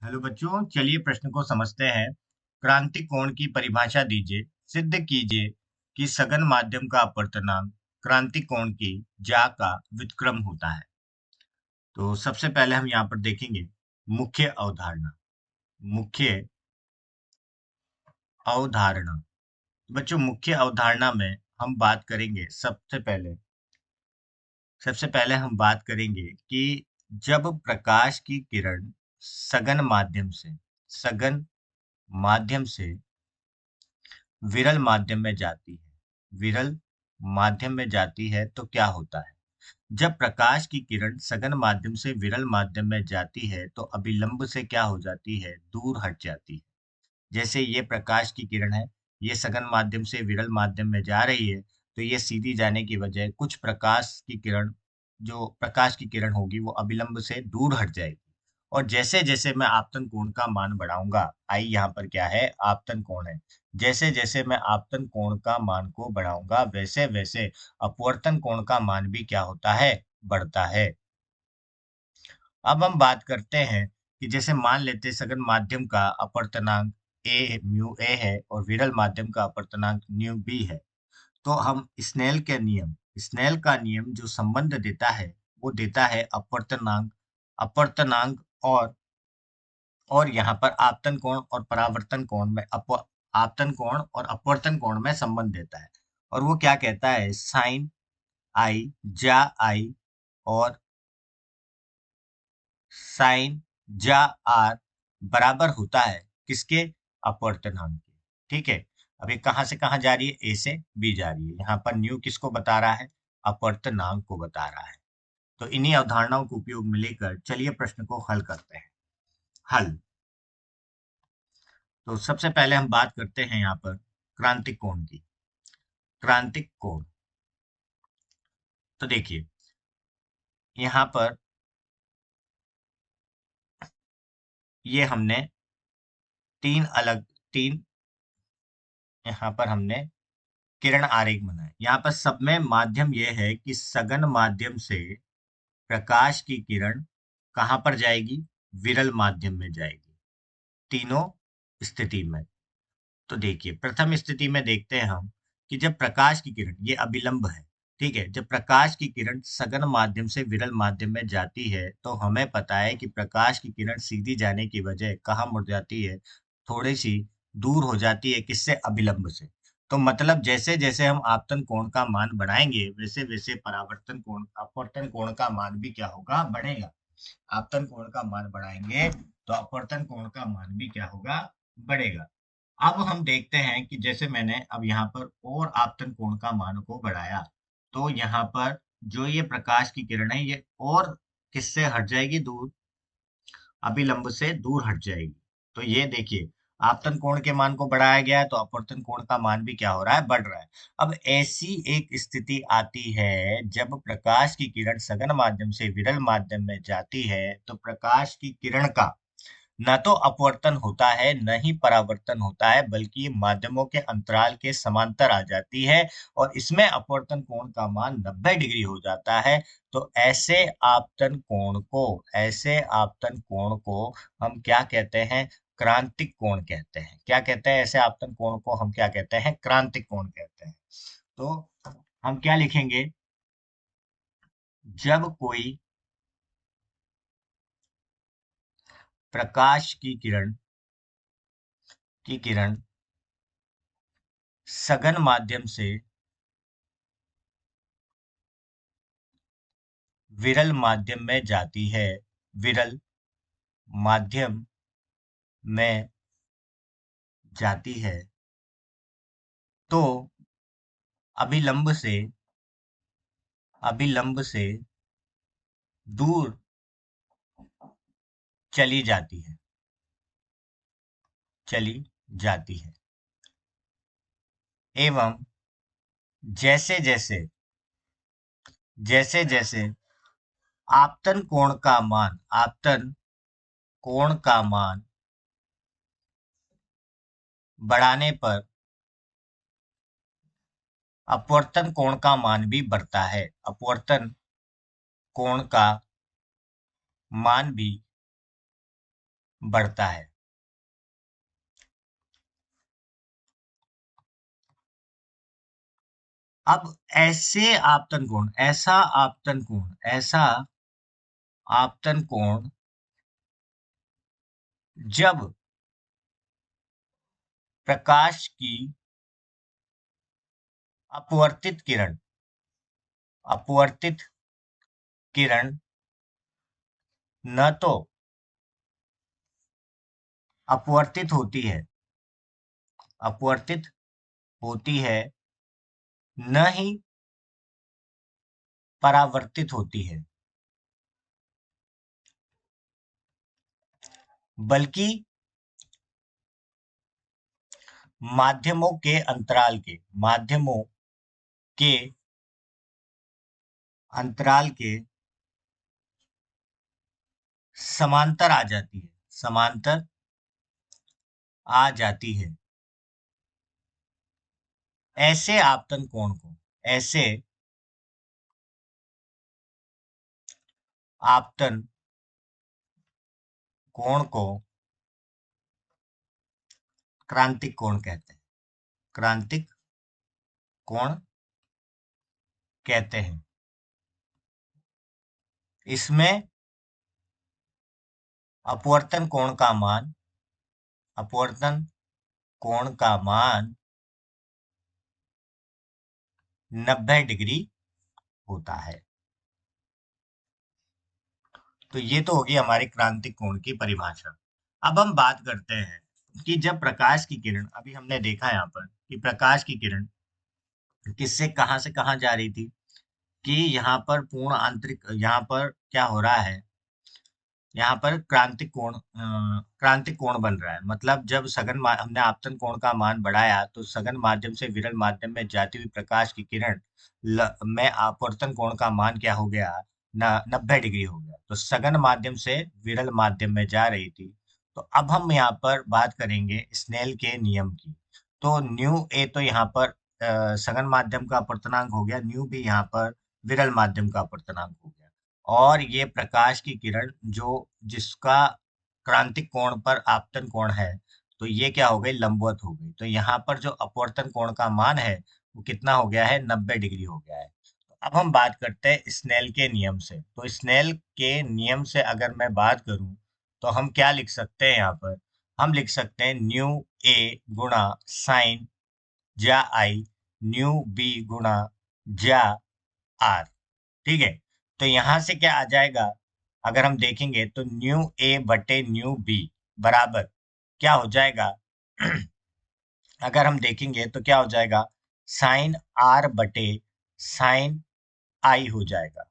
Hello बच्चों, चलिए प्रश्न को समझते हैं। क्रांतिक कोण की परिभाषा दीजिए। सिद्ध कीजिए कि सघन माध्यम का अपवर्तनांक क्रांतिक कोण की ज्या का व्युत्क्रम होता है। तो सबसे पहले हम यहाँ पर देखेंगे मुख्य अवधारणा। मुख्य अवधारणा बच्चों, मुख्य अवधारणा में हम बात करेंगे सबसे पहले हम बात करेंगे कि जब प्रकाश की किरण सघन माध्यम से विरल माध्यम में जाती है। विरल माध्यम में जाती है तो क्या होता है? जब प्रकाश की किरण सघन माध्यम से विरल माध्यम में जाती है तो अभिलंब से क्या हो जाती है? दूर हट जाती है। जैसे ये प्रकाश की किरण है, ये सघन माध्यम से विरल माध्यम में जा रही है, तो ये सीधी जाने की बजाय कुछ प्रकाश की किरण होगी वो अभिलंब से दूर हट जाएगी। और जैसे जैसे मैं आपतन कोण का मान बढ़ाऊंगा, आई यहाँ पर क्या है? आपतन कोण है। जैसे जैसे मैं आपतन कोण का मान को बढ़ाऊंगा वैसे वैसे अपवर्तन कोण का मान भी क्या होता है? बढ़ता है। अब हम बात करते हैं कि जैसे मान लेते हैं सघन माध्यम का अपवर्तनांक ए म्यू ए है और विरल माध्यम का अपवर्तनांक न्यू बी है। तो हम स्नेल का नियम जो संबंध देता है वो देता है अपवर्तनांक और यहाँ पर आपतन कोण और परावर्तन कोण में आपतन कोण और अपवर्तन कोण में संबंध देता है। और वो क्या कहता है? साइन आई जा आई और साइन जा आर बराबर होता है किसके? अपवर्तनांक के। ठीक है। अब ये कहाँ से कहाँ जा रही है? ए से बी जा रही है। यहाँ पर न्यू किसको बता रहा है? अपवर्तनांक को बता रहा है। तो इन्हीं अवधारणाओं को उपयोग में लेकर चलिए प्रश्न को हल करते हैं। हल। तो सबसे पहले हम बात करते हैं यहाँ पर क्रांतिक कोण की। क्रांतिक कोण, तो देखिए यहाँ पर ये हमने तीन अलग तीन यहाँ पर हमने किरण आरेख बनाए। यहाँ पर सब में माध्यम यह है कि सघन माध्यम से प्रकाश की किरण कहाँ पर जाएगी? विरल माध्यम में जाएगी। तीनों स्थिति में। तो देखिए प्रथम स्थिति में देखते हैं हम कि जब प्रकाश की किरण, ये अभिलंब है, ठीक है, जब प्रकाश की किरण सघन माध्यम से विरल माध्यम में जाती है तो हमें पता है कि प्रकाश की किरण सीधी जाने की बजाय कहाँ मुड़ जाती है? थोड़ी सी दूर हो जाती है। किससे? अभिलंब से। तो मतलब जैसे जैसे हम आपतन कोण का मान बढ़ाएंगे वैसे वैसे अपवर्तन कोण का मान भी क्या होगा? बढ़ेगा। आपतन कोण का मान बढ़ाएंगे तो अपवर्तन कोण का मान भी क्या होगा? बढ़ेगा। अब हम देखते हैं कि जैसे मैंने अब यहाँ पर और आपतन कोण का मान को बढ़ाया तो यहाँ पर जो ये प्रकाश की किरण है ये और किससे हट जाएगी? दूर, अभिलंब से दूर हट जाएगी। तो ये देखिए आपतन कोण के मान को बढ़ाया गया है तो अपवर्तन कोण का मान भी क्या हो रहा है? बढ़ रहा है। अब ऐसी एक स्थिति आती है जब प्रकाश की किरण सघन माध्यम से विरल माध्यम में जाती है तो प्रकाश की किरण का न तो अपवर्तन होता है न ही परावर्तन होता है, बल्कि ये माध्यमों के अंतराल के समांतर आ जाती है और इसमें अपवर्तन कोण का मान 90 डिग्री हो जाता है। तो ऐसे आपतन कोण को हम क्या कहते हैं? क्रांतिक कोण कहते हैं। क्या कहते हैं? ऐसे आपतन कोण को हम क्या कहते हैं? क्रांतिक कोण कहते हैं। तो हम क्या लिखेंगे? जब कोई प्रकाश की किरण सघन माध्यम से विरल माध्यम में जाती है, विरल माध्यम में जाती है तो अभिलंब से अभिलंब से दूर चली जाती है चली जाती है एवं जैसे जैसे जैसे जैसे आपतन कोण का मान बढ़ाने पर अपवर्तन कोण का मान भी बढ़ता है। अपवर्तन कोण का मान भी बढ़ता है। अब ऐसा आपतन कोण जब प्रकाश की अपवर्तित किरण अपवर्तित किरण न तो अपवर्तित होती है अपवर्तित होती है, न ही परावर्तित होती है, बल्कि माध्यमों के अंतराल के समांतर आ जाती है। ऐसे आपतन कोण को क्रांतिक कोण कहते हैं। क्रांतिक कोण कहते हैं। इसमें अपवर्तन कोण का मान 90 डिग्री होता है। तो ये तो होगी हमारी क्रांतिक कोण की परिभाषा। अब हम बात करते हैं कि जब प्रकाश की किरण, अभी हमने देखा यहाँ पर कि प्रकाश की किरण किससे कहाँ से कहाँ जा रही थी, कि यहाँ पर पूर्ण आंतरिक, यहाँ पर क्या हो रहा है, यहाँ पर क्रांतिक कोण बन रहा है। मतलब जब हमने आपतन कोण का मान बढ़ाया तो सघन माध्यम से विरल माध्यम में जाती हुई प्रकाश की किरण में अपवर्तन कोण का मान क्या हो गया, 90 डिग्री हो गया। तो सघन माध्यम से विरल माध्यम में जा रही थी। तो अब हम यहाँ पर बात करेंगे स्नेल के नियम की। तो न्यू ए तो यहाँ पर सघन माध्यम का अपवर्तनांक हो गया, न्यू भी यहाँ पर विरल माध्यम का अपवर्तनांक हो गया। और ये प्रकाश की किरण जिसका क्रांतिक कोण पर आपतन कोण है, तो ये क्या हो गई, लंबवत हो गई। तो यहाँ पर जो अपवर्तन कोण का मान है वो कितना हो गया है, 90 डिग्री हो गया है। तो अब हम बात करते हैं स्नेल के नियम से। तो स्नेल के नियम से अगर मैं बात करूं तो हम क्या लिख सकते हैं, यहाँ पर हम लिख सकते हैं न्यू ए गुणा साइन जा आई, न्यू बी गुणा जा आर। ठीक है। तो यहां से क्या आ जाएगा, अगर हम देखेंगे तो न्यू ए बटे न्यू बी बराबर क्या हो जाएगा अगर हम देखेंगे तो क्या हो जाएगा, साइन आर बटे साइन आई हो जाएगा।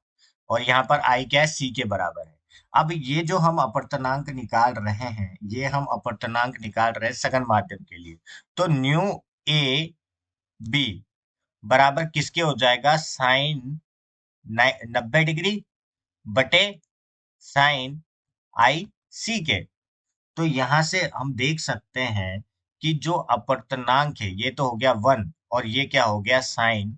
और यहाँ पर आई क्या है, सी के बराबर है। अब ये जो हम अपवर्तनांक निकाल रहे हैं, ये हम अपवर्तनांक निकाल रहे हैं सघन माध्यम के लिए। तो न्यू ए बी बराबर किसके हो जाएगा, साइन 90 डिग्री बटे साइन आई सी के। तो यहां से हम देख सकते हैं कि जो अपवर्तनांक है ये तो हो गया 1, और ये क्या हो गया, साइन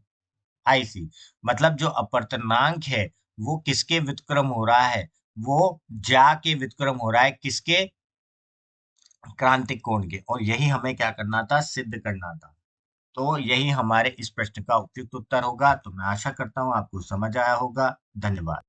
आई सी। मतलब जो अपवर्तनांक है वो किसके व्युत्क्रम हो रहा है, वो जा के व्युत्क्रम हो रहा है, किसके, क्रांतिक कोण के। और यही हमें क्या करना था, सिद्ध करना था। तो यही हमारे इस प्रश्न का उपयुक्त उत्तर होगा। तो मैं आशा करता हूँ आपको समझ आया होगा। धन्यवाद।